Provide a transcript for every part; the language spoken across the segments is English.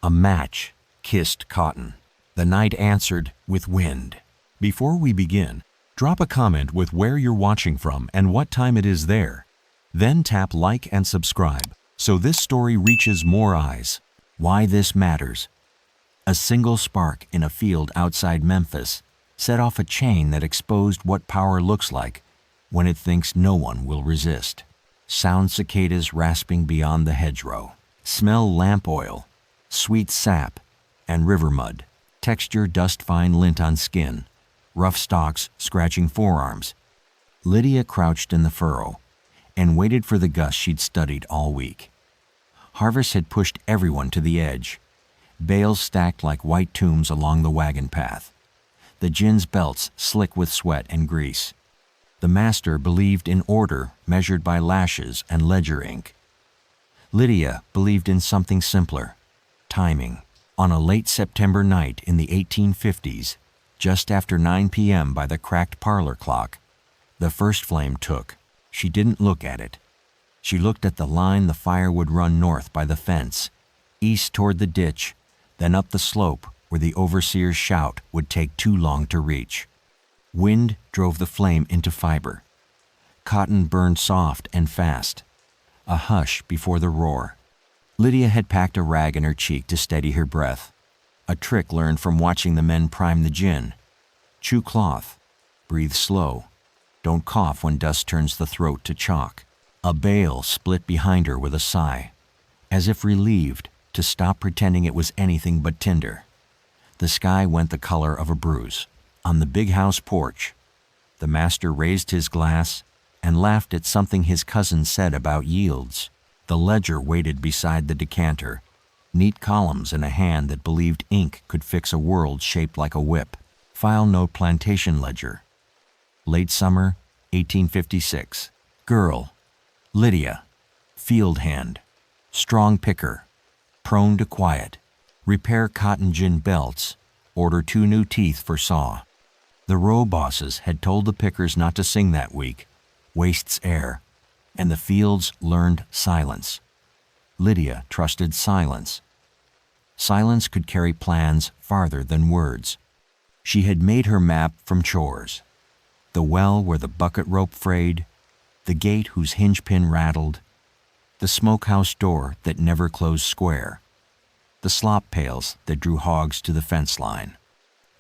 A match kissed cotton. The night answered with wind. Before we begin, drop a comment with where you're watching from and what time it is there. Then tap like and subscribe so this story reaches more eyes. Why this matters. A single spark in a field outside Memphis set off a chain that exposed what power looks like when it thinks no one will resist. Sound cicadas rasping beyond the hedgerow. Smell lamp oil, sweet sap, and river mud. Texture dust-fine lint on skin. Rough stalks scratching forearms. Lydia crouched in the furrow and waited for the gust she'd studied all week. Harvest had pushed everyone to the edge. Bales stacked like white tombs along the wagon path. The gin's belts slick with sweat and grease. The master believed in order measured by lashes and ledger ink. Lydia believed in something simpler, timing. On a late September night in the 1850s, just after 9 p.m. by the cracked parlor clock, the first flame took. She didn't look at it. She looked at the line the fire would run north by the fence, east toward the ditch, then up the slope where the overseer's shout would take too long to reach. Wind drove the flame into fiber. Cotton burned soft and fast, a hush before the roar. Lydia had packed a rag in her cheek to steady her breath, a trick learned from watching the men prime the gin. Chew cloth, breathe slow, don't cough when dust turns the throat to chalk. A bale split behind her with a sigh, as if relieved to stop pretending it was anything but tinder. The sky went the color of a bruise. On the big house porch, the master raised his glass and laughed at something his cousin said about yields. The ledger waited beside the decanter, neat columns in a hand that believed ink could fix a world shaped like a whip. File note plantation ledger. Late summer, 1856. Girl, Lydia. Field hand. Strong picker. Prone to quiet. Repair cotton gin belts. Order 2 new teeth for saw. The row bosses had told the pickers not to sing that week. Wastes air. And the fields learned silence. Lydia trusted silence. Silence could carry plans farther than words. She had made her map from chores. The well where the bucket rope frayed, the gate whose hinge pin rattled, the smokehouse door that never closed square, the slop pails that drew hogs to the fence line.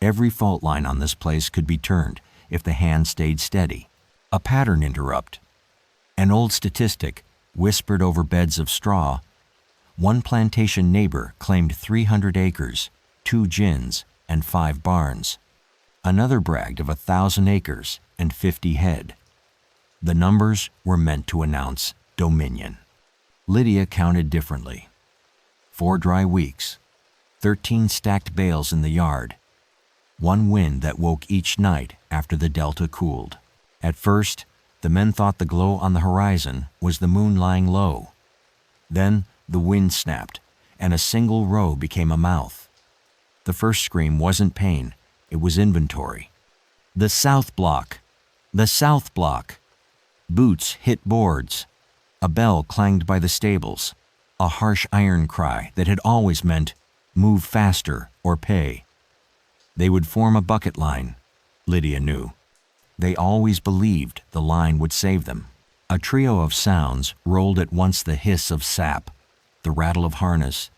Every fault line on this place could be turned if the hand stayed steady. A pattern interrupt. An old statistic whispered over beds of straw. One plantation neighbor claimed 300 acres, 2 gins, and 5 barns. Another bragged of 1,000 acres and 50 head. The numbers were meant to announce dominion. Lydia counted differently. 4 dry weeks, 13 stacked bales in the yard, 1 wind that woke each night after the delta cooled. At first, the men thought the glow on the horizon was the moon lying low. Then the wind snapped, and a single row became a mouth. The first scream wasn't pain, it was inventory. The south block! The south block! Boots hit boards. A bell clanged by the stables, a harsh iron cry that had always meant move faster or pay. They would form a bucket line, Lydia knew. They always believed the line would save them. A trio of sounds rolled at once, the hiss of sap, the rattle of harness,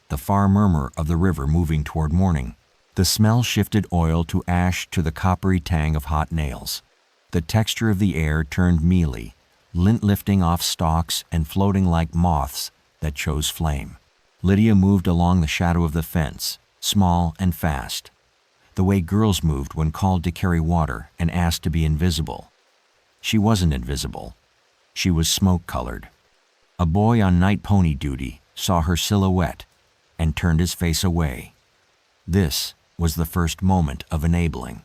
the far murmur of the river moving toward morning. The smell shifted oil to ash to the coppery tang of hot nails. The texture of the air turned mealy, lint lifting off stalks and floating like moths that chose flame. Lydia moved along the shadow of the fence, small and fast, the way girls moved when called to carry water and asked to be invisible. She wasn't invisible. She was smoke-colored. A boy on night pony duty saw her silhouette and turned his face away. This was the first moment of enabling.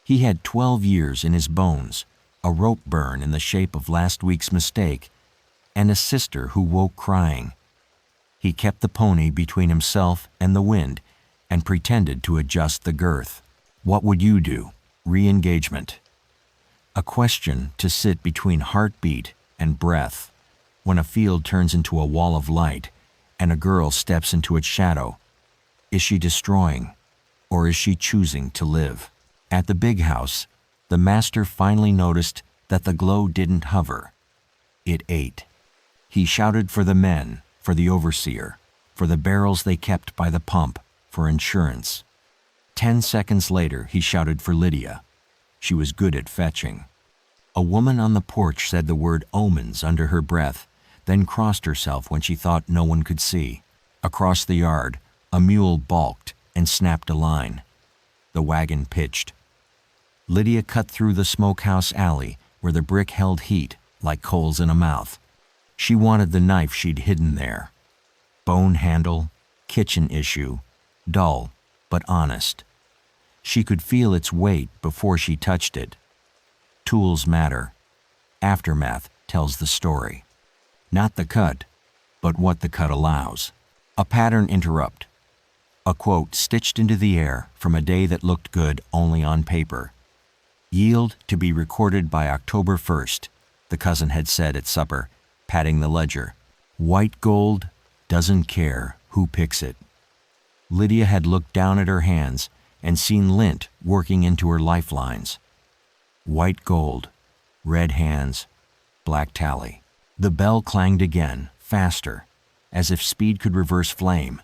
He had 12 years in his bones, a rope burn in the shape of last week's mistake, and a sister who woke crying. He kept the pony between himself and the wind and pretended to adjust the girth. What would you do? Re-engagement. A question to sit between heartbeat and breath when a field turns into a wall of light and a girl steps into its shadow, Is she destroying, or is she choosing to live? At the big house, the master finally noticed that the glow didn't hover. It ate. He shouted for the men, for the overseer, for the barrels they kept by the pump, for insurance. 10 seconds later, he shouted for Lydia. She was good at fetching. A woman on the porch said the word omens under her breath, then crossed herself when she thought no one could see. Across the yard, a mule balked and snapped a line. The wagon pitched. Lydia cut through the smokehouse alley where the brick held heat like coals in a mouth. She wanted the knife she'd hidden there. Bone handle, kitchen issue, dull but honest. She could feel its weight before she touched it. Tools matter. Aftermath tells the story. Not the cut, but what the cut allows. A pattern interrupt. A quote stitched into the air from a day that looked good only on paper. Yield to be recorded by October 1st, the cousin had said at supper, patting the ledger. White gold doesn't care who picks it. Lydia had looked down at her hands and seen lint working into her lifelines. White gold, red hands, black tally. The bell clanged again, faster, as if speed could reverse flame.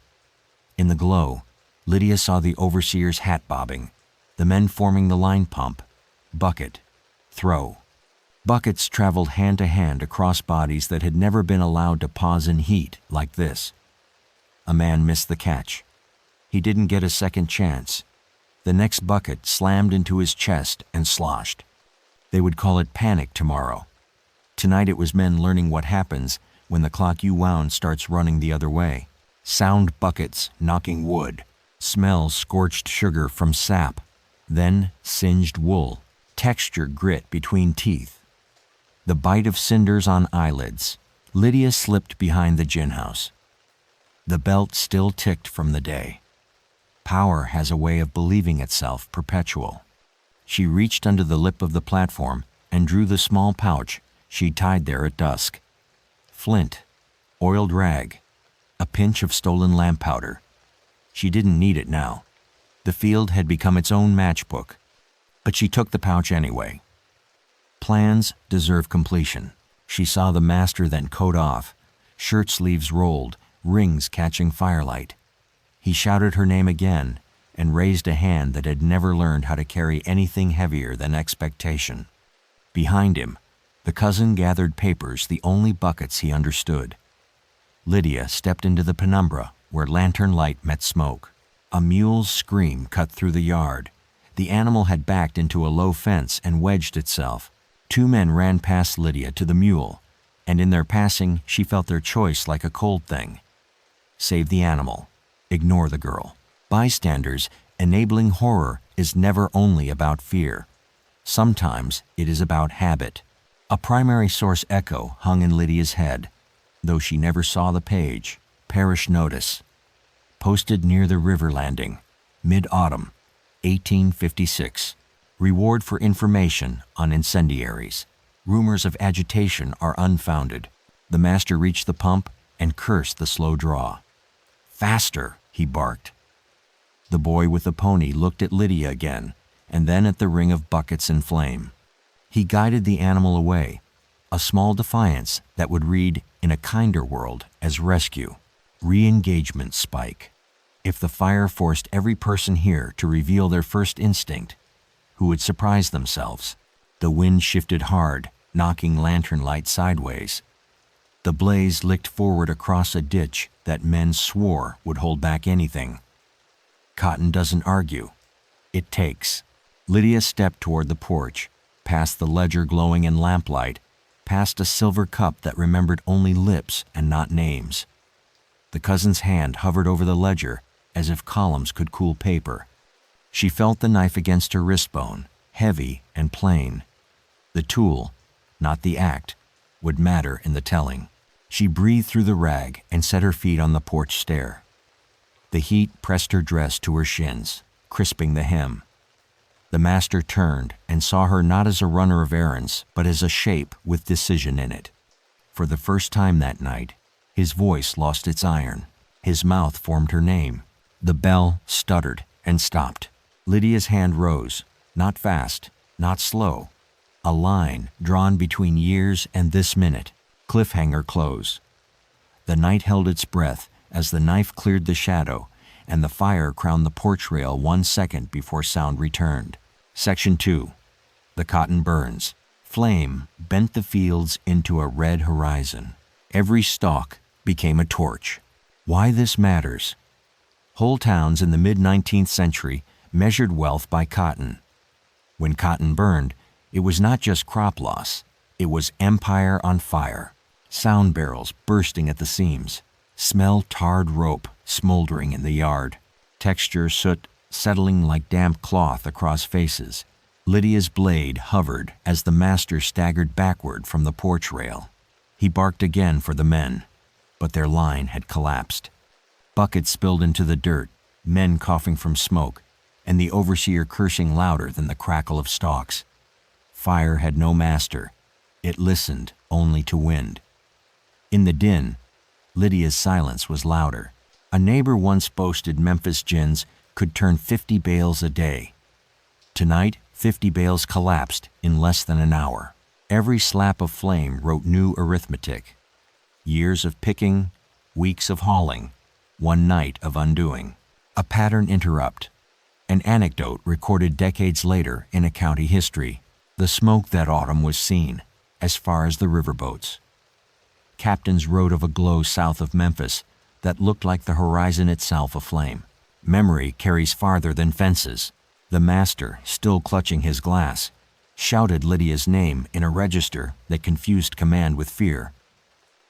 In the glow, Lydia saw the overseer's hat bobbing, the men forming the line pump, bucket, throw. Buckets traveled hand to hand across bodies that had never been allowed to pause in heat like this. A man missed the catch. He didn't get a second chance. The next bucket slammed into his chest and sloshed. They would call it panic tomorrow. Tonight it was men learning what happens when the clock you wound starts running the other way. Sound buckets knocking wood, smell scorched sugar from sap, then singed wool, texture grit between teeth. The bite of cinders on eyelids. Lydia slipped behind the gin house. The belt still ticked from the day. Power has a way of believing itself perpetual. She reached under the lip of the platform and drew the small pouch she tied there at dusk. Flint, oiled rag, a pinch of stolen lamp powder. She didn't need it now. The field had become its own matchbook, but she took the pouch anyway. Plans deserve completion. She saw the master then coat off, shirt sleeves rolled, rings catching firelight. He shouted her name again and raised a hand that had never learned how to carry anything heavier than expectation. Behind him, the cousin gathered papers, the only buckets he understood. Lydia stepped into the penumbra where lantern light met smoke. A mule's scream cut through the yard. The animal had backed into a low fence and wedged itself. 2 men ran past Lydia to the mule, and in their passing she felt their choice like a cold thing. Save the animal. Ignore the girl. Bystanders, enabling horror is never only about fear. Sometimes it is about habit. A primary source echo hung in Lydia's head, though she never saw the page. Parish notice. Posted near the river landing. Mid-autumn, 1856. Reward for information on incendiaries. Rumors of agitation are unfounded. The master reached the pump and cursed the slow draw. Faster, he barked. The boy with the pony looked at Lydia again, and then at the ring of buckets in flame. He guided the animal away, a small defiance that would read in a kinder world as rescue. Re-engagement spike. If the fire forced every person here to reveal their first instinct, who would surprise themselves? The wind shifted hard, knocking lantern light sideways. The blaze licked forward across a ditch that men swore would hold back anything. Cotton doesn't argue. It takes. Lydia stepped toward the porch, past the ledger glowing in lamplight, past a silver cup that remembered only lips and not names. The cousin's hand hovered over the ledger as if columns could cool paper. She felt the knife against her wrist bone, heavy and plain. The tool, not the act, would matter in the telling. She breathed through the rag and set her feet on the porch stair. The heat pressed her dress to her shins, crisping the hem. The master turned and saw her not as a runner of errands, but as a shape with decision in it. For the first time that night, his voice lost its iron. His mouth formed her name. The bell stuttered and stopped. Lydia's hand rose, not fast, not slow. A line drawn between years and this minute. Cliffhanger close. The night held its breath as the knife cleared the shadow and the fire crowned the porch rail 1 second before sound returned. Section 2. The cotton burns. Flame bent the fields into a red horizon. Every stalk became a torch. Why this matters? Whole towns in the mid-19th century measured wealth by cotton. When cotton burned, it was not just crop loss, it was empire on fire. Sound barrels bursting at the seams. Smell tarred rope smoldering in the yard. Texture soot settling like damp cloth across faces. Lydia's blade hovered as the master staggered backward from the porch rail. He barked again for the men, but their line had collapsed. Buckets spilled into the dirt, men coughing from smoke, and the overseer cursing louder than the crackle of stalks. Fire had no master. It listened only to wind. In the din, Lydia's silence was louder. A neighbor once boasted Memphis gins could turn 50 bales a day. Tonight, 50 bales collapsed in less than an hour. Every slap of flame wrote new arithmetic. Years of picking, weeks of hauling, one night of undoing. A pattern interrupt. An anecdote recorded decades later in a county history. The smoke that autumn was seen, as far as the riverboats. Captains wrote of a glow south of Memphis that looked like the horizon itself aflame. Memory carries farther than fences. The master, still clutching his glass, shouted Lydia's name in a register that confused command with fear.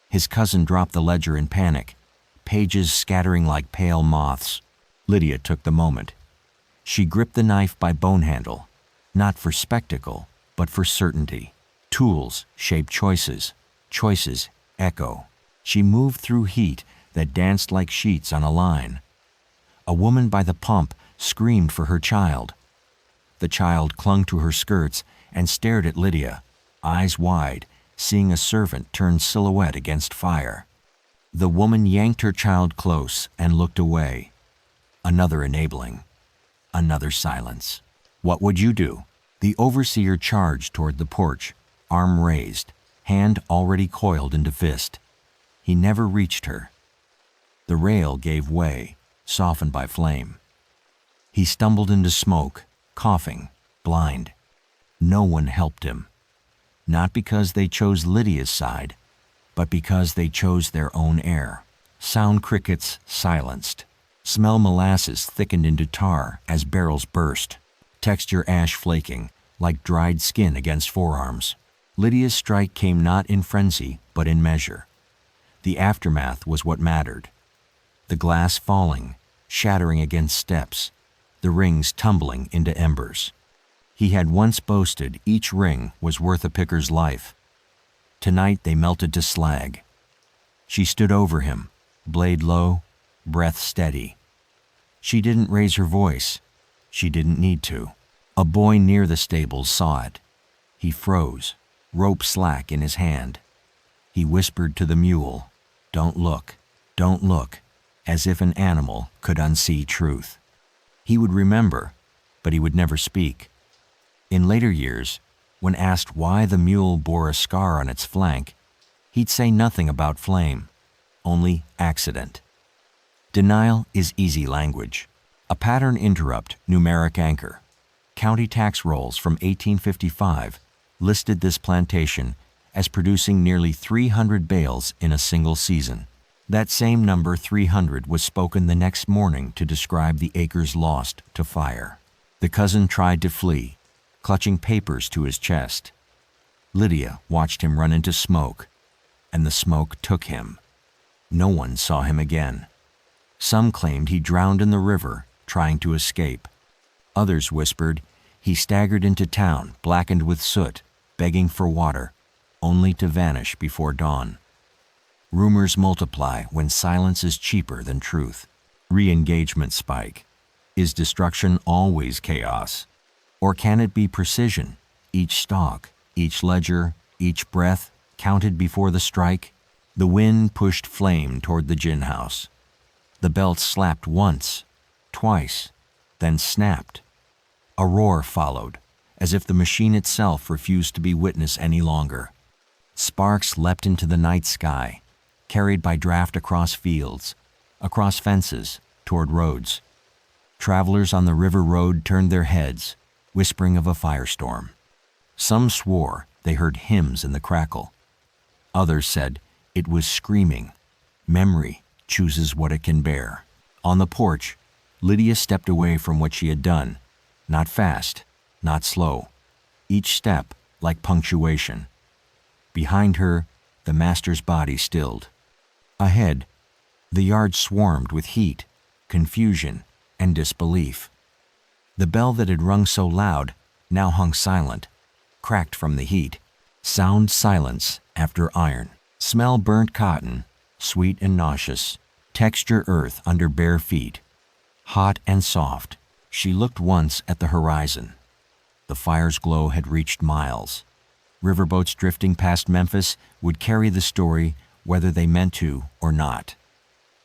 His cousin dropped the ledger in panic, pages scattering like pale moths. Lydia took the moment. She gripped the knife by bone handle, not for spectacle, but for certainty. Tools shape choices, choices echo. She moved through heat that danced like sheets on a line. A woman by the pump screamed for her child. The child clung to her skirts and stared at Lydia, eyes wide, seeing a servant turn silhouette against fire. The woman yanked her child close and looked away. Another enabling. Another silence. What would you do? The overseer charged toward the porch, arm raised, hand already coiled into fist. He never reached her. The rail gave way, softened by flame. He stumbled into smoke, coughing, blind. No one helped him. Not because they chose Lydia's side, but because they chose their own air. Sound crickets silenced. Smell molasses thickened into tar as barrels burst. Texture ash flaking, like dried skin against forearms. Lydia's strike came not in frenzy, but in measure. The aftermath was what mattered. The glass falling, shattering against steps, the rings tumbling into embers. He had once boasted each ring was worth a picker's life. Tonight they melted to slag. She stood over him, blade low, breath steady. She didn't raise her voice. She didn't need to. A boy near the stables saw it. He froze, rope slack in his hand. He whispered to the mule, "Don't look, don't look," as if an animal could unsee truth. He would remember, but he would never speak. In later years, when asked why the mule bore a scar on its flank, he'd say nothing about flame, only accident. Denial is easy language. A pattern interrupt, numeric anchor. County tax rolls from 1855 listed this plantation as producing nearly 300 bales in a single season. That same number 300 was spoken the next morning to describe the acres lost to fire. The cousin tried to flee, clutching papers to his chest. Lydia watched him run into smoke, and the smoke took him. No one saw him again. Some claimed he drowned in the river, trying to escape. Others whispered he staggered into town, blackened with soot, begging for water, only to vanish before dawn. Rumors multiply when silence is cheaper than truth. Re-engagement spike. Is destruction always chaos? Or can it be precision, each stalk, each ledger, each breath counted before the strike? The wind pushed flame toward the gin house. The belts slapped once, twice, then snapped. A roar followed, as if the machine itself refused to be witness any longer. Sparks leapt into the night sky, carried by draft across fields, across fences, toward roads. Travelers on the river road turned their heads, whispering of a firestorm. Some swore they heard hymns in the crackle. Others said it was screaming. Memory chooses what it can bear. On the porch, Lydia stepped away from what she had done, not fast, not slow, each step like punctuation. Behind her, the master's body stilled. Ahead, the yard swarmed with heat, confusion, and disbelief. The bell that had rung so loud now hung silent, cracked from the heat. Sound silence after iron. Smell burnt cotton, sweet and nauseous. Texture earth under bare feet. Hot and soft, she looked once at the horizon. The fire's glow had reached miles. Riverboats drifting past Memphis would carry the story whether they meant to or not.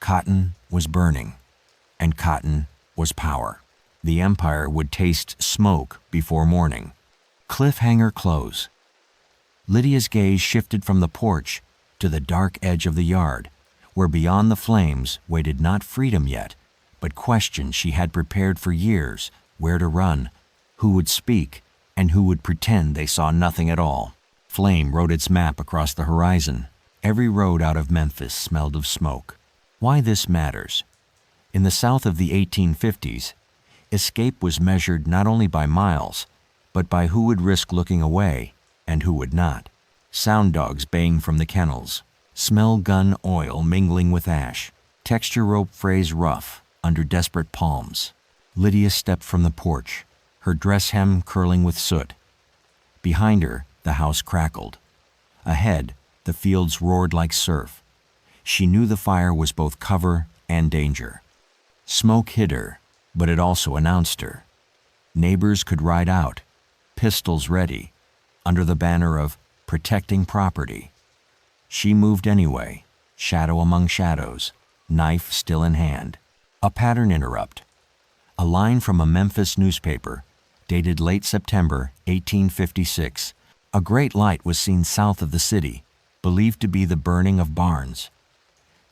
Cotton was burning, and cotton was power. The empire would taste smoke before morning. Cliffhanger close. Lydia's gaze shifted from the porch to the dark edge of the yard, where beyond the flames waited not freedom yet, but questions she had prepared for years: where to run, who would speak, and who would pretend they saw nothing at all. Flame wrote its map across the horizon. Every road out of Memphis smelled of smoke. Why this matters? In the South of the 1850s, escape was measured not only by miles, but by who would risk looking away and who would not. Sound dogs baying from the kennels, smell gun oil mingling with ash, texture rope frays rough under desperate palms. Lydia stepped from the porch, her dress hem curling with soot. Behind her, the house crackled. Ahead, the fields roared like surf. She knew the fire was both cover and danger. Smoke hid her, but it also announced her. Neighbors could ride out, pistols ready, under the banner of protecting property. She moved anyway, shadow among shadows, knife still in hand. A pattern interrupt. A line from a Memphis newspaper, dated late September 1856. A great light was seen south of the city, believed to be the burning of barns.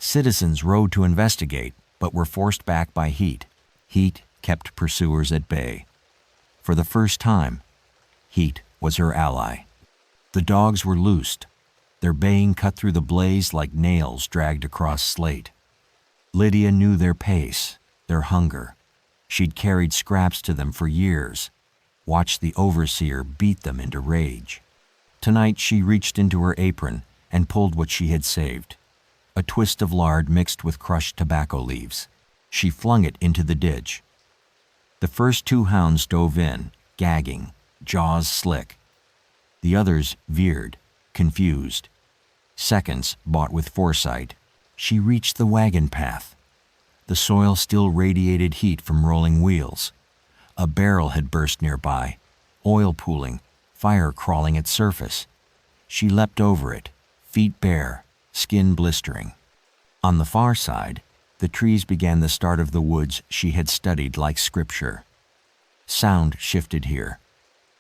Citizens rode to investigate, but were forced back by heat. Heat kept pursuers at bay. For the first time, heat was her ally. The dogs were loosed, their baying cut through the blaze like nails dragged across slate. Lydia knew their pace, their hunger. She'd carried scraps to them for years, watched the overseer beat them into rage. Tonight she reached into her apron and pulled what she had saved, a twist of lard mixed with crushed tobacco leaves. She flung it into the ditch. The first two hounds dove in, gagging, jaws slick. The others veered, confused. Seconds bought with foresight. She reached the wagon path. The soil still radiated heat from rolling wheels. A barrel had burst nearby, oil pooling, fire crawling at surface. She leapt over it, feet bare, skin blistering. On the far side, the trees began the start of the woods she had studied like scripture. Sound shifted here.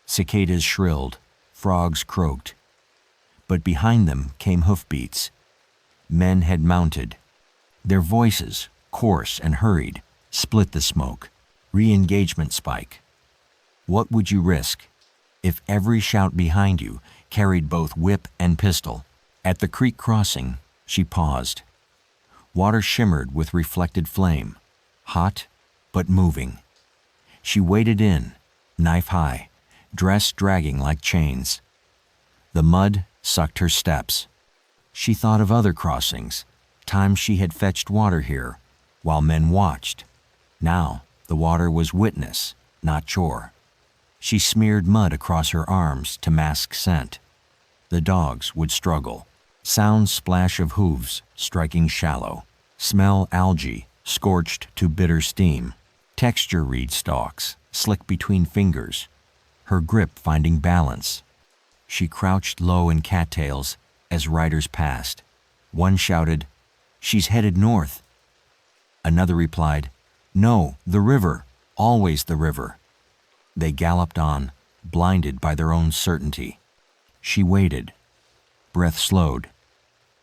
Cicadas shrilled, frogs croaked. But behind them came hoofbeats. Men had mounted. Their voices, coarse and hurried, split the smoke. Re-engagement spike. What would you risk if every shout behind you carried both whip and pistol? At the creek crossing, she paused. Water shimmered with reflected flame, hot but moving. She waded in, knife high, dress dragging like chains. The mud sucked her steps. She thought of other crossings, times she had fetched water here, while men watched. Now the water was witness, not chore. She smeared mud across her arms to mask scent. The dogs would struggle. Sound splash of hooves striking shallow. Smell algae scorched to bitter steam. Texture reed stalks slick between fingers. Her grip finding balance. She crouched low in cattails as riders passed. One shouted, "She's headed north." Another replied, No, the river, always the river. They galloped on, blinded by their own certainty. She waited. Breath slowed.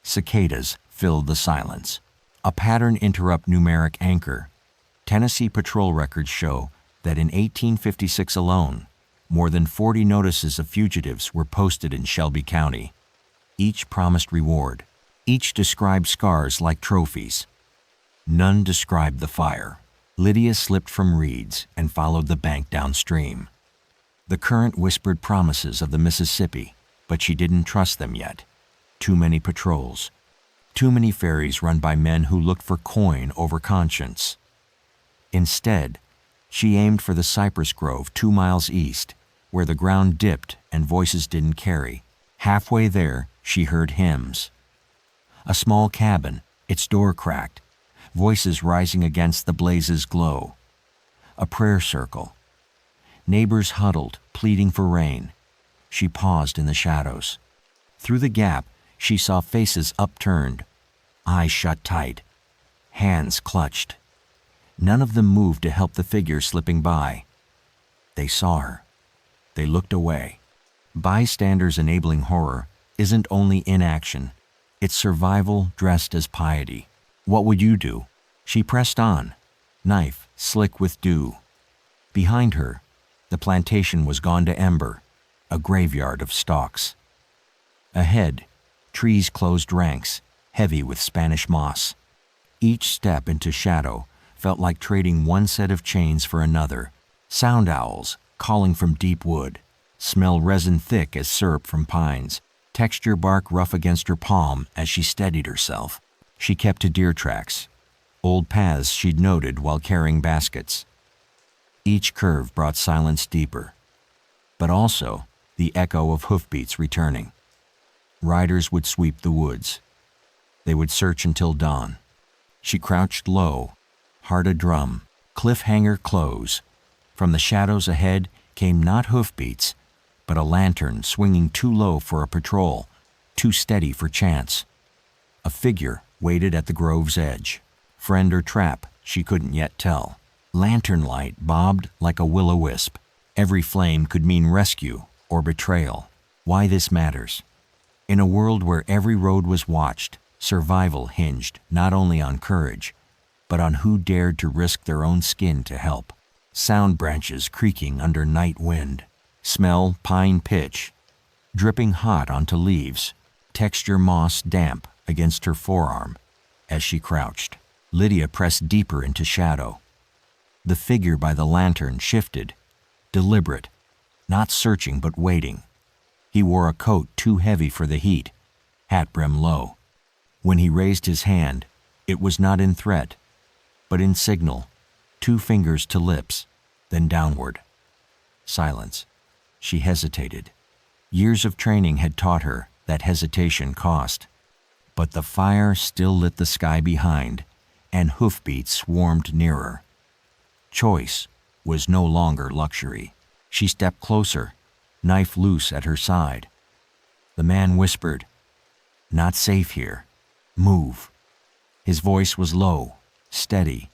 Cicadas filled the silence. A pattern interrupt numeric anchor. Tennessee patrol records show that in 1856 alone, more than 40 notices of fugitives were posted in Shelby County. Each promised reward. Each described scars like trophies. None described the fire. Lydia slipped from reeds and followed the bank downstream. The current whispered promises of the Mississippi, but she didn't trust them yet. Too many patrols. Too many ferries run by men who looked for coin over conscience. Instead, she aimed for the cypress grove 2 miles east, where the ground dipped and voices didn't carry. Halfway there, she heard hymns. A small cabin, its door cracked, voices rising against the blaze's glow. A prayer circle. Neighbors huddled, pleading for rain. She paused in the shadows. Through the gap, she saw faces upturned, eyes shut tight, hands clutched. None of them moved to help the figure slipping by. They saw her. They looked away. Bystanders enabling horror isn't only inaction, it's survival dressed as piety. What would you do? She pressed on, knife slick with dew. Behind her, the plantation was gone to ember, a graveyard of stalks. Ahead, trees closed ranks, heavy with Spanish moss. Each step into shadow felt like trading one set of chains for another. Sound owls, calling from deep wood, smell resin thick as syrup from pines, texture bark rough against her palm as she steadied herself. She kept to deer tracks, old paths she'd noted while carrying baskets. Each curve brought silence deeper, but also the echo of hoofbeats returning. Riders would sweep the woods. They would search until dawn. She crouched low, heart adrum, cliffhanger close. From the shadows ahead came not hoofbeats, but a lantern swinging too low for a patrol, too steady for chance. A figure waited at the grove's edge. Friend or trap, she couldn't yet tell. Lantern light bobbed like a will-o'-wisp. Every flame could mean rescue or betrayal. Why this matters? In a world where every road was watched, survival hinged not only on courage, but on who dared to risk their own skin to help. Sound branches creaking under night wind. Smell pine pitch, dripping hot onto leaves. Texture moss damp against her forearm. As she crouched, Lydia pressed deeper into shadow. The figure by the lantern shifted, deliberate, not searching but waiting. He wore a coat too heavy for the heat, hat brim low. When he raised his hand, it was not in threat, but in signal, 2 fingers to lips, then downward. Silence. She hesitated. Years of training had taught her that hesitation cost. But the fire still lit the sky behind, and hoofbeats swarmed nearer. Choice was no longer luxury. She stepped closer, knife loose at her side. The man whispered, "Not safe here. Move." His voice was low, steady,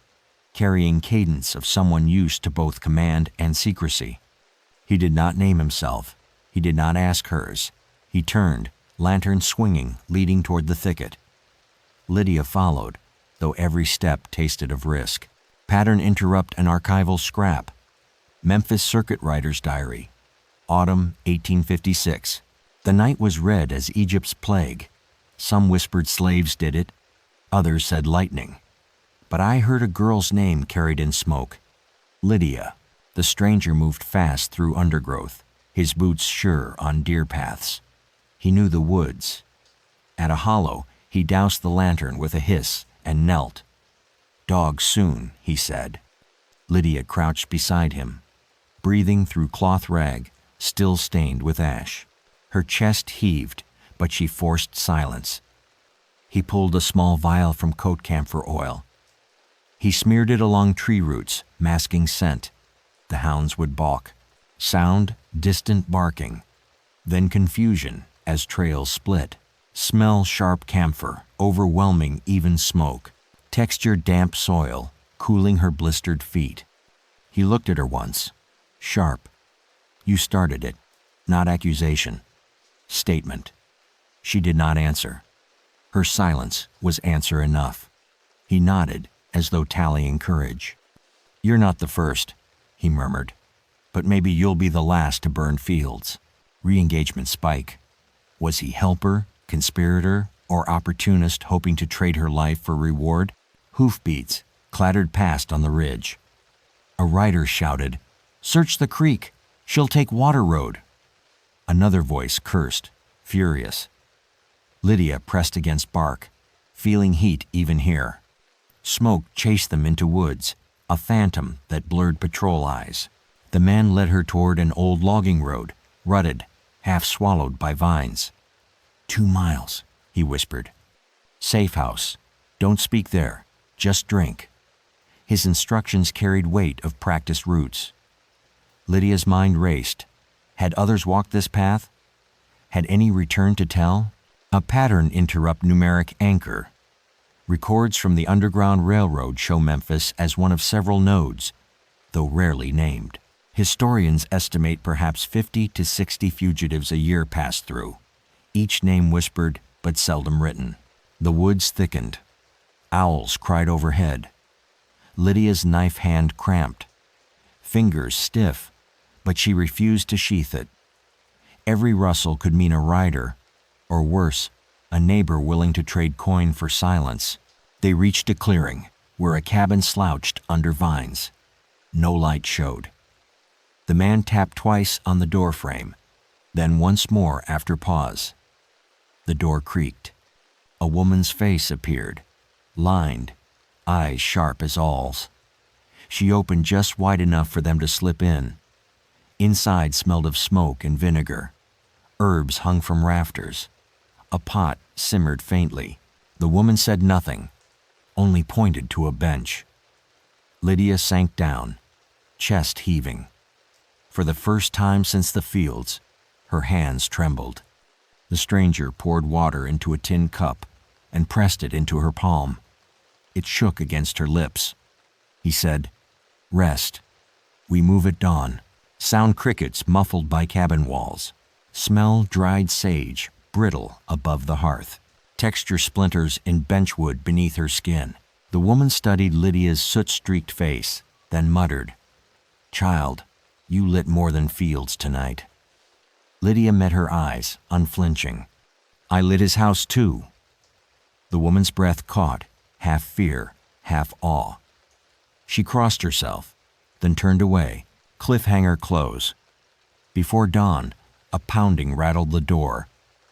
carrying cadence of someone used to both command and secrecy. He did not name himself. He did not ask hers. He turned, lantern swinging, leading toward the thicket. Lydia followed, though every step tasted of risk. Pattern interrupt an archival scrap. Memphis Circuit Rider's Diary. Autumn 1856. The night was red as Egypt's plague. Some whispered slaves did it. Others said lightning. But I heard a girl's name carried in smoke. Lydia. The stranger moved fast through undergrowth, his boots sure on deer paths. He knew the woods. At a hollow, he doused the lantern with a hiss and knelt. "Dog soon," he said. Lydia crouched beside him, breathing through cloth rag, still stained with ash. Her chest heaved, but she forced silence. He pulled a small vial from coat camphor oil. He smeared it along tree roots, masking scent. The hounds would balk. Sound, distant barking. Then confusion as trails split. Smell, sharp camphor, overwhelming even smoke. Texture, damp soil, cooling her blistered feet. He looked at her once, sharp. You started it. Not accusation. Statement. She did not answer. Her silence was answer enough. He nodded, as though tallying courage. You're not the first, he murmured. But maybe you'll be the last to burn fields. Re-engagement spike. Was he helper, conspirator, or opportunist hoping to trade her life for reward? Hoofbeats clattered past on the ridge. A rider shouted, "Search the creek! She'll take Water Road!" Another voice cursed, furious. Lydia pressed against bark, feeling heat even here. Smoke chased them into woods, a phantom that blurred patrol eyes. The man led her toward an old logging road, rutted, half swallowed by vines. 2 miles, he whispered. Safe house. Don't speak there. Just drink. His instructions carried weight of practiced routes. Lydia's mind raced. Had others walked this path? Had any returned to tell? A pattern interrupt numeric anchor. Records from the Underground Railroad show Memphis as one of several nodes, though rarely named. Historians estimate perhaps 50 to 60 fugitives a year pass through, each name whispered but seldom written. The woods thickened. Owls cried overhead. Lydia's knife hand cramped. Fingers stiff, but she refused to sheath it. Every rustle could mean a rider, or worse, a neighbor willing to trade coin for silence. They reached a clearing, where a cabin slouched under vines. No light showed. The man tapped twice on the door frame, then once more after pause. The door creaked. A woman's face appeared, lined, eyes sharp as awls. She opened just wide enough for them to slip in. Inside smelled of smoke and vinegar. Herbs hung from rafters. A pot simmered faintly. The woman said nothing, only pointed to a bench. Lydia sank down, chest heaving. For the first time since the fields, her hands trembled. The stranger poured water into a tin cup and pressed it into her palm. It shook against her lips. He said, "Rest. We move at dawn." Sound crickets muffled by cabin walls. Smell dried sage, brittle above the hearth. Texture splinters in benchwood beneath her skin. The woman studied Lydia's soot-streaked face, then muttered, "Child, you lit more than fields tonight." Lydia met her eyes, unflinching. "I lit his house too." The woman's breath caught, half fear, half awe. She crossed herself, then turned away, cliffhanger close. Before dawn, a pounding rattled the door.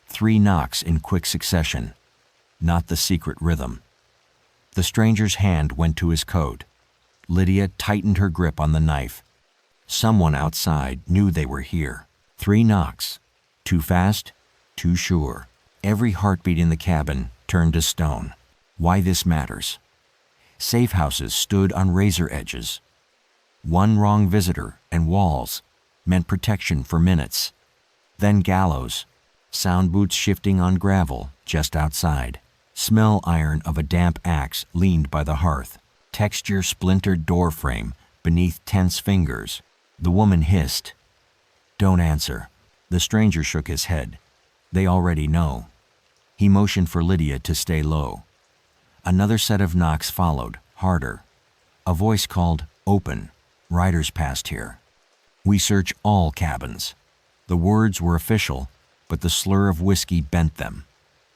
3 knocks in quick succession. Not the secret rhythm. The stranger's hand went to his coat. Lydia tightened her grip on the knife. Someone outside knew they were here. 3 knocks. Too fast, too sure. Every heartbeat in the cabin turned to stone. Why this matters. Safe houses stood on razor edges. One wrong visitor and walls meant protection for minutes. Then gallows, sound boots shifting on gravel just outside. Smell iron of a damp axe leaned by the hearth. Texture splintered door frame beneath tense fingers. The woman hissed, "Don't answer." The stranger shook his head. They already know. He motioned for Lydia to stay low. Another set of knocks followed, harder. A voice called, "Open." Riders passed here. "We search all cabins." The words were official, but the slur of whiskey bent them.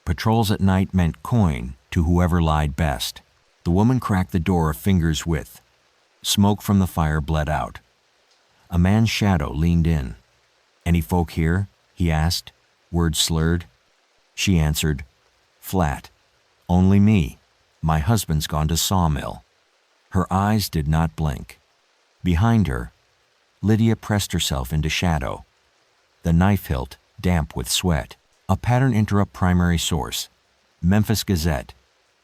Patrols at night meant coin to whoever lied best. The woman cracked the door a finger's width. Smoke from the fire bled out. A man's shadow leaned in. "Any folk here?" he asked, words slurred. She answered, flat, "Only me. My husband's gone to sawmill." Her eyes did not blink. Behind her, Lydia pressed herself into shadow. The knife hilt damp with sweat. A pattern interrupt primary source. Memphis Gazette,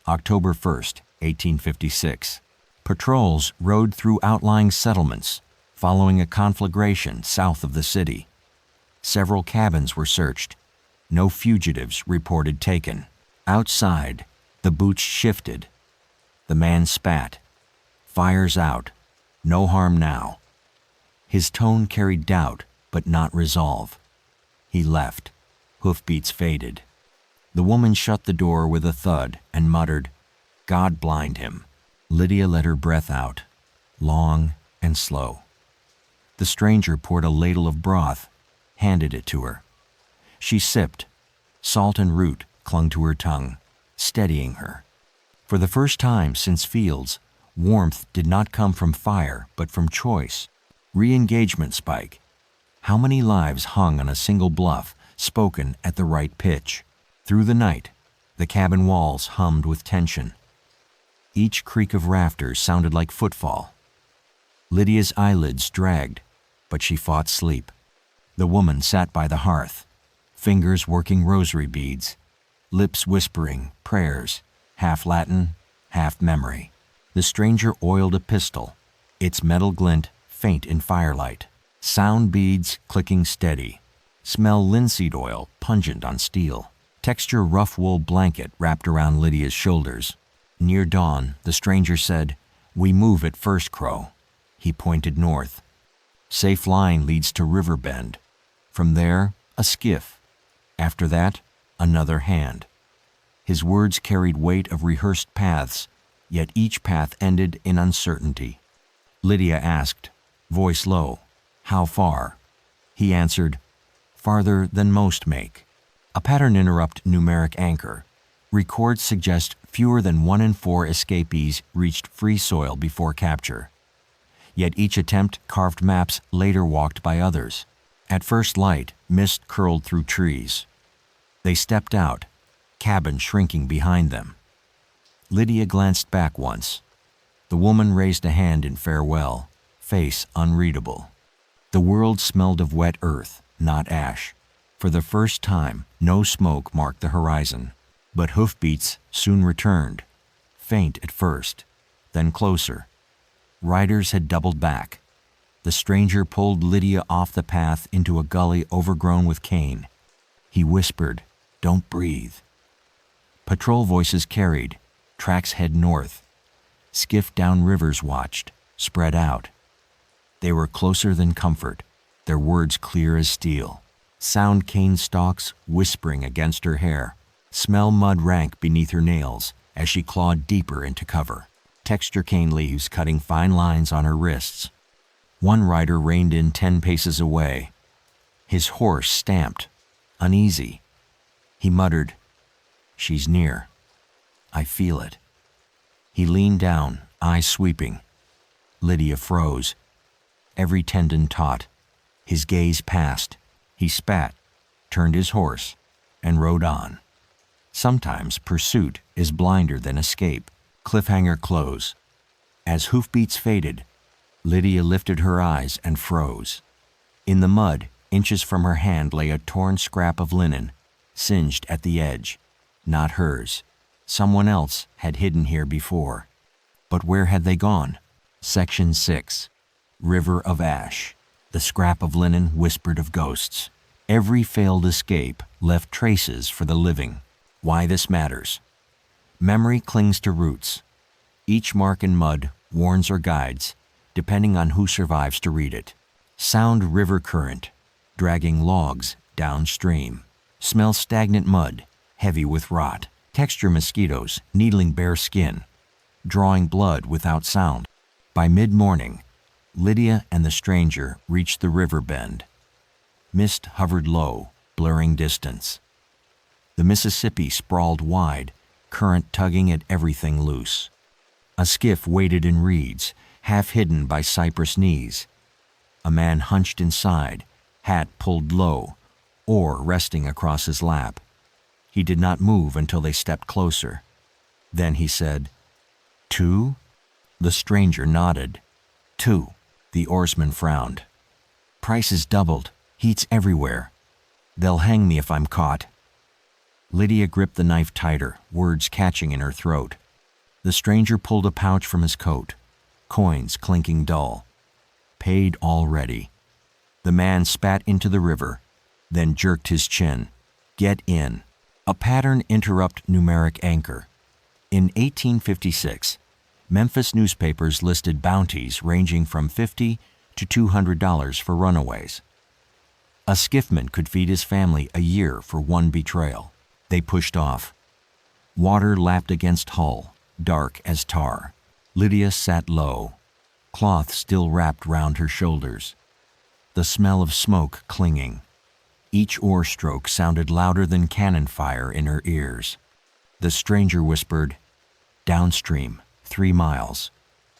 October 1st, 1856. Patrols rode through outlying settlements, following a conflagration south of the city. Several cabins were searched. No fugitives reported taken. Outside, the boots shifted. The man spat. Fire's out. No harm now. His tone carried doubt, but not resolve. He left. Hoofbeats faded. The woman shut the door with a thud and muttered, "God blind him." Lydia let her breath out, long and slow. The stranger poured a ladle of broth, handed it to her. She sipped. Salt and root clung to her tongue, steadying her. For the first time since Fields, warmth did not come from fire, but from choice. Re-engagement spike. How many lives hung on a single bluff, spoken at the right pitch? Through the night, the cabin walls hummed with tension. Each creak of rafters sounded like footfall. Lydia's eyelids dragged, but she fought sleep. The woman sat by the hearth, fingers working rosary beads, lips whispering prayers, half Latin, half memory. The stranger oiled a pistol, its metal glint faint in firelight. Sound beads clicking steady. Smell linseed oil pungent on steel. Texture rough wool blanket wrapped around Lydia's shoulders. Near dawn, the stranger said, "We move at first, Crow." He pointed north. Safe line leads to River Bend. From there, a skiff. After that, another hand. His words carried weight of rehearsed paths, yet each path ended in uncertainty. Lydia asked, voice low, "How far?" He answered, "Farther than most make." A pattern interrupt numeric anchor. Records suggest fewer than 1 in 4 escapees reached free soil before capture. Yet each attempt carved maps later walked by others. At first light, mist curled through trees. They stepped out, cabin shrinking behind them. Lydia glanced back once. The woman raised a hand in farewell, face unreadable. The world smelled of wet earth, not ash. For the first time, no smoke marked the horizon. But hoofbeats soon returned, faint at first, then closer. Riders had doubled back. The stranger pulled Lydia off the path into a gully overgrown with cane. He whispered, "Don't breathe." Patrol voices carried, tracks head north. Skiff downrivers watched, spread out. They were closer than comfort, their words clear as steel. Sound cane stalks whispering against her hair. Smell mud rank beneath her nails as she clawed deeper into cover. Texture cane leaves cutting fine lines on her wrists. One rider reined in 10 paces away. His horse stamped, uneasy. He muttered, "She's near. I feel it." He leaned down, eyes sweeping. Lydia froze. Every tendon taut. His gaze passed. He spat, turned his horse, and rode on. Sometimes pursuit is blinder than escape. Cliffhanger close. As hoofbeats faded, Lydia lifted her eyes and froze. In the mud, inches from her hand lay a torn scrap of linen, singed at the edge. Not hers. Someone else had hidden here before. But where had they gone? Section 6. River of Ash. The scrap of linen whispered of ghosts. Every failed escape left traces for the living. Why this matters. Memory clings to roots. Each mark in mud warns or guides, depending on who survives to read it. Sound river current, dragging logs downstream. Smell stagnant mud, heavy with rot. Texture mosquitoes needling bare skin, drawing blood without sound. By mid-morning, Lydia and the stranger reached the river bend. Mist hovered low, blurring distance. The Mississippi sprawled wide, current tugging at everything loose. A skiff waited in reeds, half hidden by cypress knees. A man hunched inside, hat pulled low, oar resting across his lap. He did not move until they stepped closer. Then he said, "Two?" The stranger nodded. "Two." The oarsman frowned. "Prices doubled. Heat's everywhere. They'll hang me if I'm caught." Lydia gripped the knife tighter, words catching in her throat. The stranger pulled a pouch from his coat, coins clinking dull. Paid already. The man spat into the river, then jerked his chin. "Get in." A pattern interrupt numeric anchor. In 1856, Memphis newspapers listed bounties ranging from $50 to $200 for runaways. A skiffman could feed his family a year for one betrayal. They pushed off. Water lapped against hull, dark as tar. Lydia sat low, cloth still wrapped round her shoulders. The smell of smoke clinging. Each oar stroke sounded louder than cannon fire in her ears. The stranger whispered, "Downstream, 3 miles.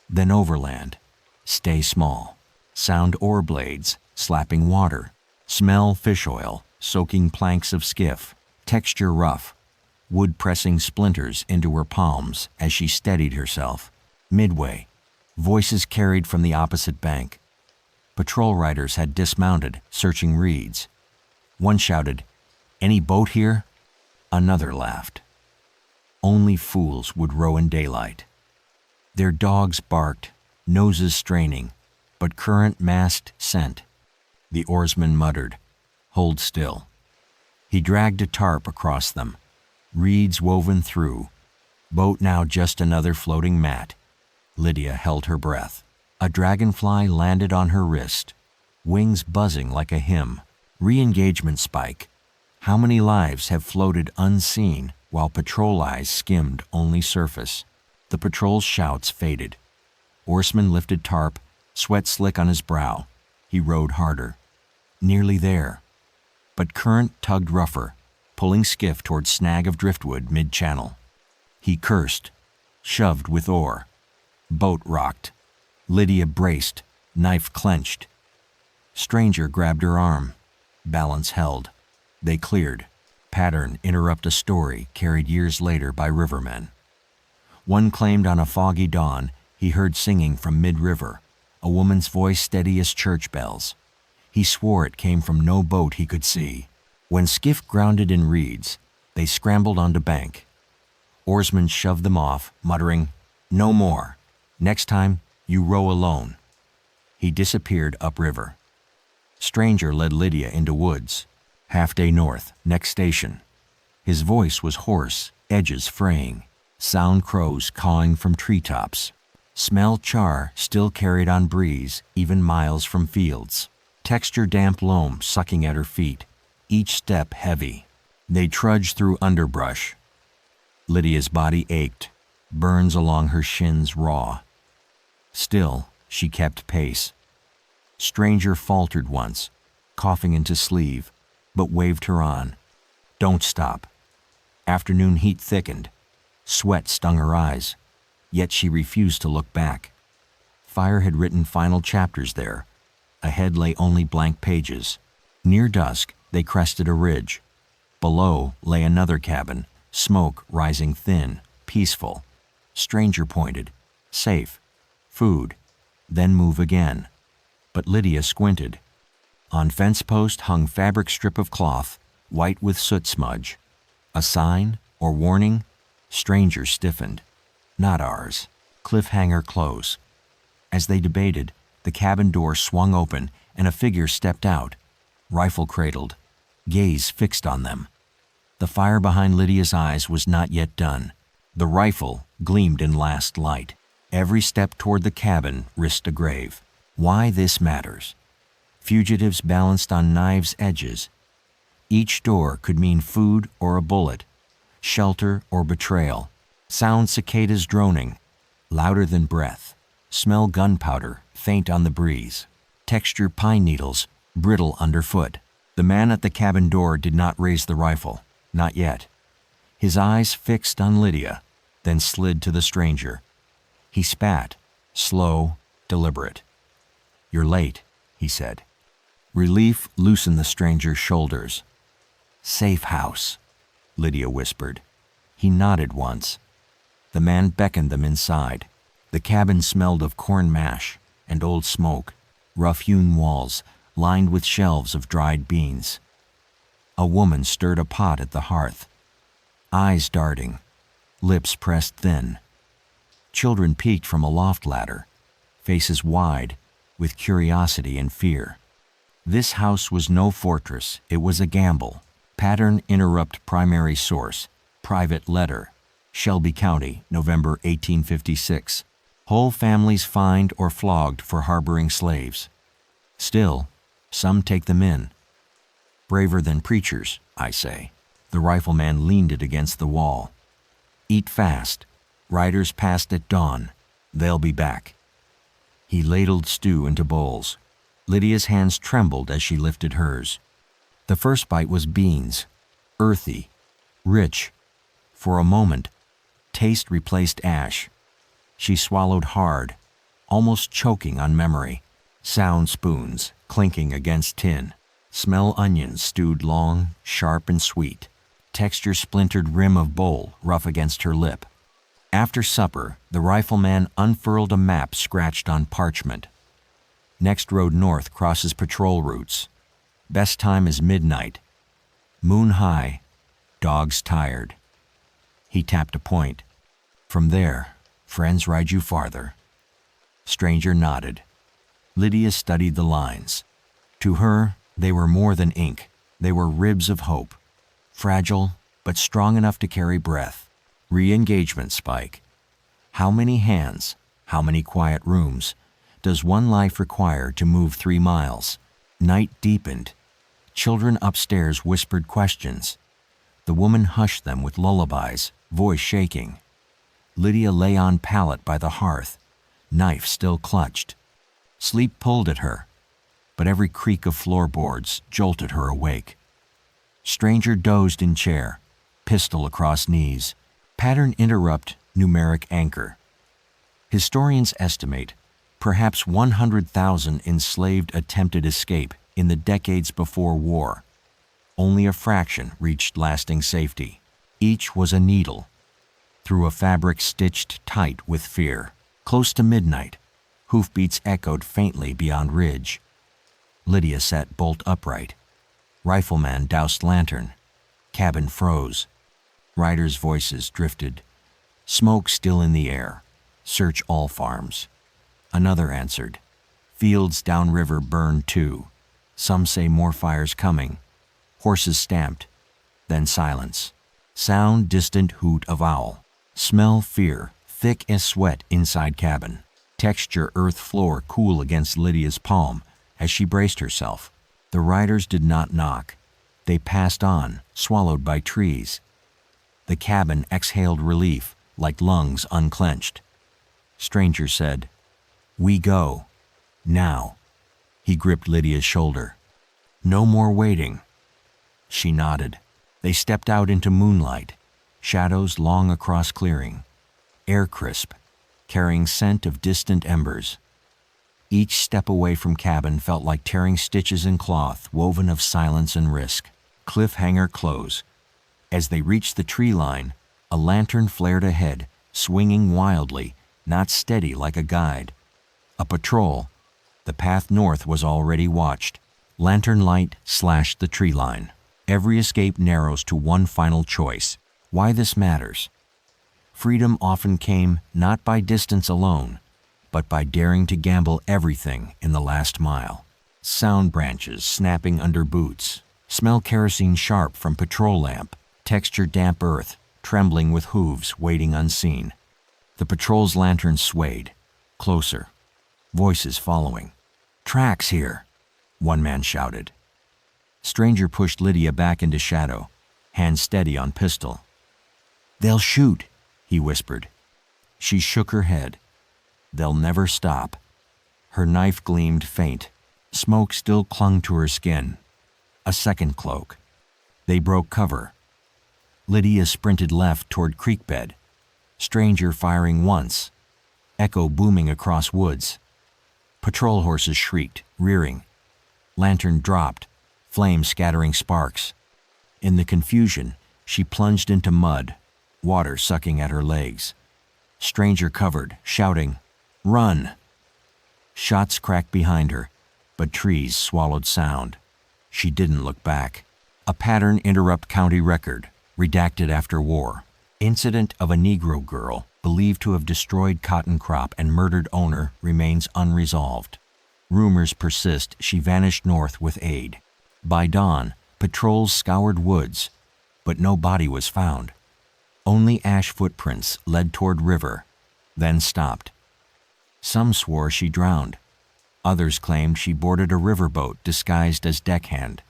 Then overland. Stay small. Sound oar blades, slapping water. Smell fish oil, soaking planks of skiff. Texture rough. Wood pressing splinters into her palms as she steadied herself. Midway, voices carried from the opposite bank. Patrol riders had dismounted, searching reeds. One shouted, "Any boat here?" Another laughed. Only fools would row in daylight. Their dogs barked, noses straining, but current masked scent. The oarsman muttered, "Hold still." He dragged a tarp across them, reeds woven through. Boat now just another floating mat. Lydia held her breath. A dragonfly landed on her wrist, wings buzzing like a hymn. Re-engagement spike. How many lives have floated unseen while patrol eyes skimmed only surface? The patrol's shouts faded. Oarsman lifted tarp, sweat slick on his brow. He rowed harder. Nearly there. But current tugged rougher, pulling skiff toward snag of driftwood mid-channel. He cursed, shoved with oar. Boat rocked. Lydia braced, knife clenched. Stranger grabbed her arm. Balance held. They cleared. Pattern interrupt a story carried years later by rivermen. One claimed on a foggy dawn he heard singing from mid-river, a woman's voice steady as church bells. He swore it came from no boat he could see. When skiff grounded in reeds, they scrambled onto bank. Oarsmen shoved them off, muttering, "No more. Next time, you row alone." He disappeared upriver. Stranger led Lydia into woods. Half-day north, next station. His voice was hoarse, edges fraying. Sound crows cawing from treetops. Smell char still carried on breeze, even miles from fields. Texture damp loam sucking at her feet, each step heavy. They trudged through underbrush. Lydia's body ached, burns along her shins raw. Still, she kept pace. Stranger faltered once, coughing into sleeve, but waved her on. "Don't stop." Afternoon heat thickened. Sweat stung her eyes, yet she refused to look back. Fire had written final chapters there. Ahead lay only blank pages. Near dusk, they crested a ridge. Below lay another cabin, smoke rising thin, peaceful. Stranger pointed, "Safe. Food. Then move again." But Lydia squinted. On fence post hung fabric strip of cloth, white with soot smudge. A sign or warning? Stranger stiffened. Not ours. Cliffhanger close. As they debated, the cabin door swung open and a figure stepped out, rifle cradled, gaze fixed on them. The fire behind Lydia's eyes was not yet done. The rifle gleamed in last light. Every step toward the cabin risked a grave. Why this matters. Fugitives balanced on knives' edges. Each door could mean food or a bullet, shelter or betrayal. Sound cicadas droning, louder than breath. Smell gunpowder, faint on the breeze. Texture pine needles, brittle underfoot. The man at the cabin door did not raise the rifle, not yet. His eyes fixed on Lydia, then slid to the stranger. He spat, slow, deliberate. "You're late," he said. Relief loosened the stranger's shoulders. "Safe house," Lydia whispered. He nodded once. The man beckoned them inside. The cabin smelled of corn mash and old smoke, rough-hewn walls lined with shelves of dried beans. A woman stirred a pot at the hearth, eyes darting, lips pressed thin. Children peeked from a loft ladder, faces wide with curiosity and fear. This house was no fortress, it was a gamble. Pattern interrupt primary source, private letter, Shelby County, November 1856. Whole families fined or flogged for harboring slaves. Still, some take them in. Braver than preachers, I say. The rifleman leaned it against the wall. Eat fast. Riders passed at dawn. They'll be back. He ladled stew into bowls. Lydia's hands trembled as she lifted hers. The first bite was beans, earthy, rich. For a moment, taste replaced ash. She swallowed hard, almost choking on memory. Sound spoons clinking against tin. Smell onions stewed long, sharp and sweet. Texture splintered rim of bowl rough against her lip. After supper, the rifleman unfurled a map scratched on parchment. Next road north crosses patrol routes. Best time is midnight. Moon high, dogs tired. He tapped a point. From there, friends ride you farther. Stranger nodded. Lydia studied the lines. To her, they were more than ink. They were ribs of hope. Fragile, but strong enough to carry breath. Re-engagement spike. How many hands, how many quiet rooms does one life require to move 3 miles? Night deepened. Children upstairs whispered questions. The woman hushed them with lullabies, voice shaking. Lydia lay on pallet by the hearth, knife still clutched. Sleep pulled at her, but every creak of floorboards jolted her awake. Stranger dozed in chair, pistol across knees. Pattern interrupt, numeric anchor. Historians estimate perhaps 100,000 enslaved attempted escape in the decades before war. Only a fraction reached lasting safety. Each was a needle, through a fabric stitched tight with fear. Close to midnight, hoofbeats echoed faintly beyond ridge. Lydia sat bolt upright. Rifleman doused lantern. Cabin froze. Riders' voices drifted. Smoke still in the air. Search all farms. Another answered. Fields downriver burned too. Some say more fires coming. Horses stamped. Then silence. Sound distant hoot of owl. Smell fear, thick as sweat inside cabin. Texture earth floor cool against Lydia's palm as she braced herself. The riders did not knock. They passed on, swallowed by trees. The cabin exhaled relief, like lungs unclenched. Stranger said, "We go. Now." He gripped Lydia's shoulder. "No more waiting." She nodded. They stepped out into moonlight, shadows long across clearing. Air crisp, carrying scent of distant embers. Each step away from cabin felt like tearing stitches in cloth woven of silence and risk. Cliffhanger close. As they reached the tree line, a lantern flared ahead, swinging wildly, not steady like a guide. A patrol. The path north was already watched. Lantern light slashed the tree line. Every escape narrows to one final choice. Why this matters? Freedom often came not by distance alone, but by daring to gamble everything in the last mile. Sound branches snapping under boots. Smell kerosene sharp from patrol lamp. Texture damp earth, trembling with hooves waiting unseen. The patrol's lantern swayed. Closer. Voices following. "Tracks here," one man shouted. Stranger pushed Lydia back into shadow, hand steady on pistol. "They'll shoot," he whispered. She shook her head. "They'll never stop." Her knife gleamed faint. Smoke still clung to her skin. A second cloak. They broke cover. Lydia sprinted left toward creek bed. Stranger firing once. Echo booming across woods. Patrol horses shrieked, rearing. Lantern dropped, flame scattering sparks. In the confusion, she plunged into mud, water sucking at her legs. Stranger covered, shouting, "Run!" Shots cracked behind her, but trees swallowed sound. She didn't look back. A pattern interrupt county record, redacted after war. Incident of a Negro girl believed to have destroyed cotton crop and murdered owner remains unresolved. Rumors persist she vanished north with aid. By dawn, patrols scoured woods, but no body was found. Only ash footprints led toward river, then stopped. Some swore she drowned. Others claimed she boarded a riverboat disguised as deckhand.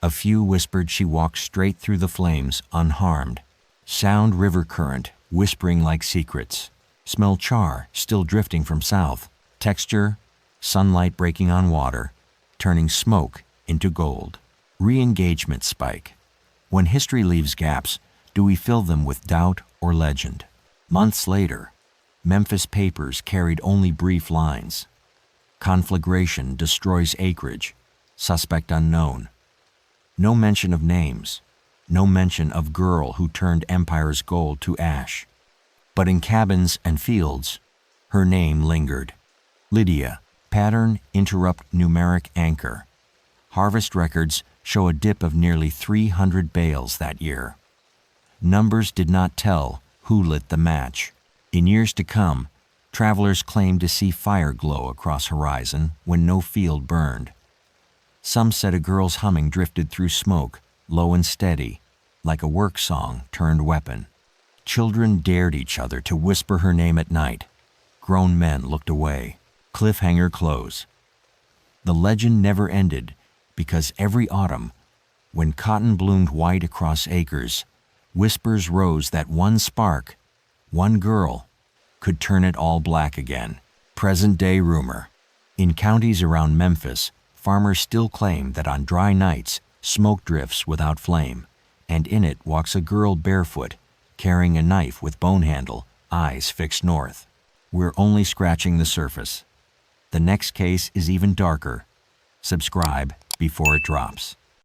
A few whispered she walked straight through the flames unharmed. Sound river current, whispering like secrets. Smell char, still drifting from south. Texture, sunlight breaking on water, turning smoke into gold. Re-engagement spike. When history leaves gaps, do we fill them with doubt or legend? Months later, Memphis papers carried only brief lines. Conflagration destroys acreage. Suspect unknown. No mention of names. No mention of girl who turned empire's gold to ash. But in cabins and fields, her name lingered. Lydia, pattern interrupt numeric anchor. Harvest records show a dip of nearly 300 bales that year. Numbers did not tell who lit the match. In years to come, travelers claimed to see fire glow across horizon when no field burned. Some said a girl's humming drifted through smoke, low and steady, like a work song turned weapon. Children dared each other to whisper her name at night. Grown men looked away. Cliffhanger close. The legend never ended because every autumn, when cotton bloomed white across acres, whispers rose that one spark, one girl, could turn it all black again. Present-day rumor. In counties around Memphis, farmers still claim that on dry nights, smoke drifts without flame, and in it walks a girl barefoot, carrying a knife with bone handle, eyes fixed north. We're only scratching the surface. The next case is even darker. Subscribe before it drops.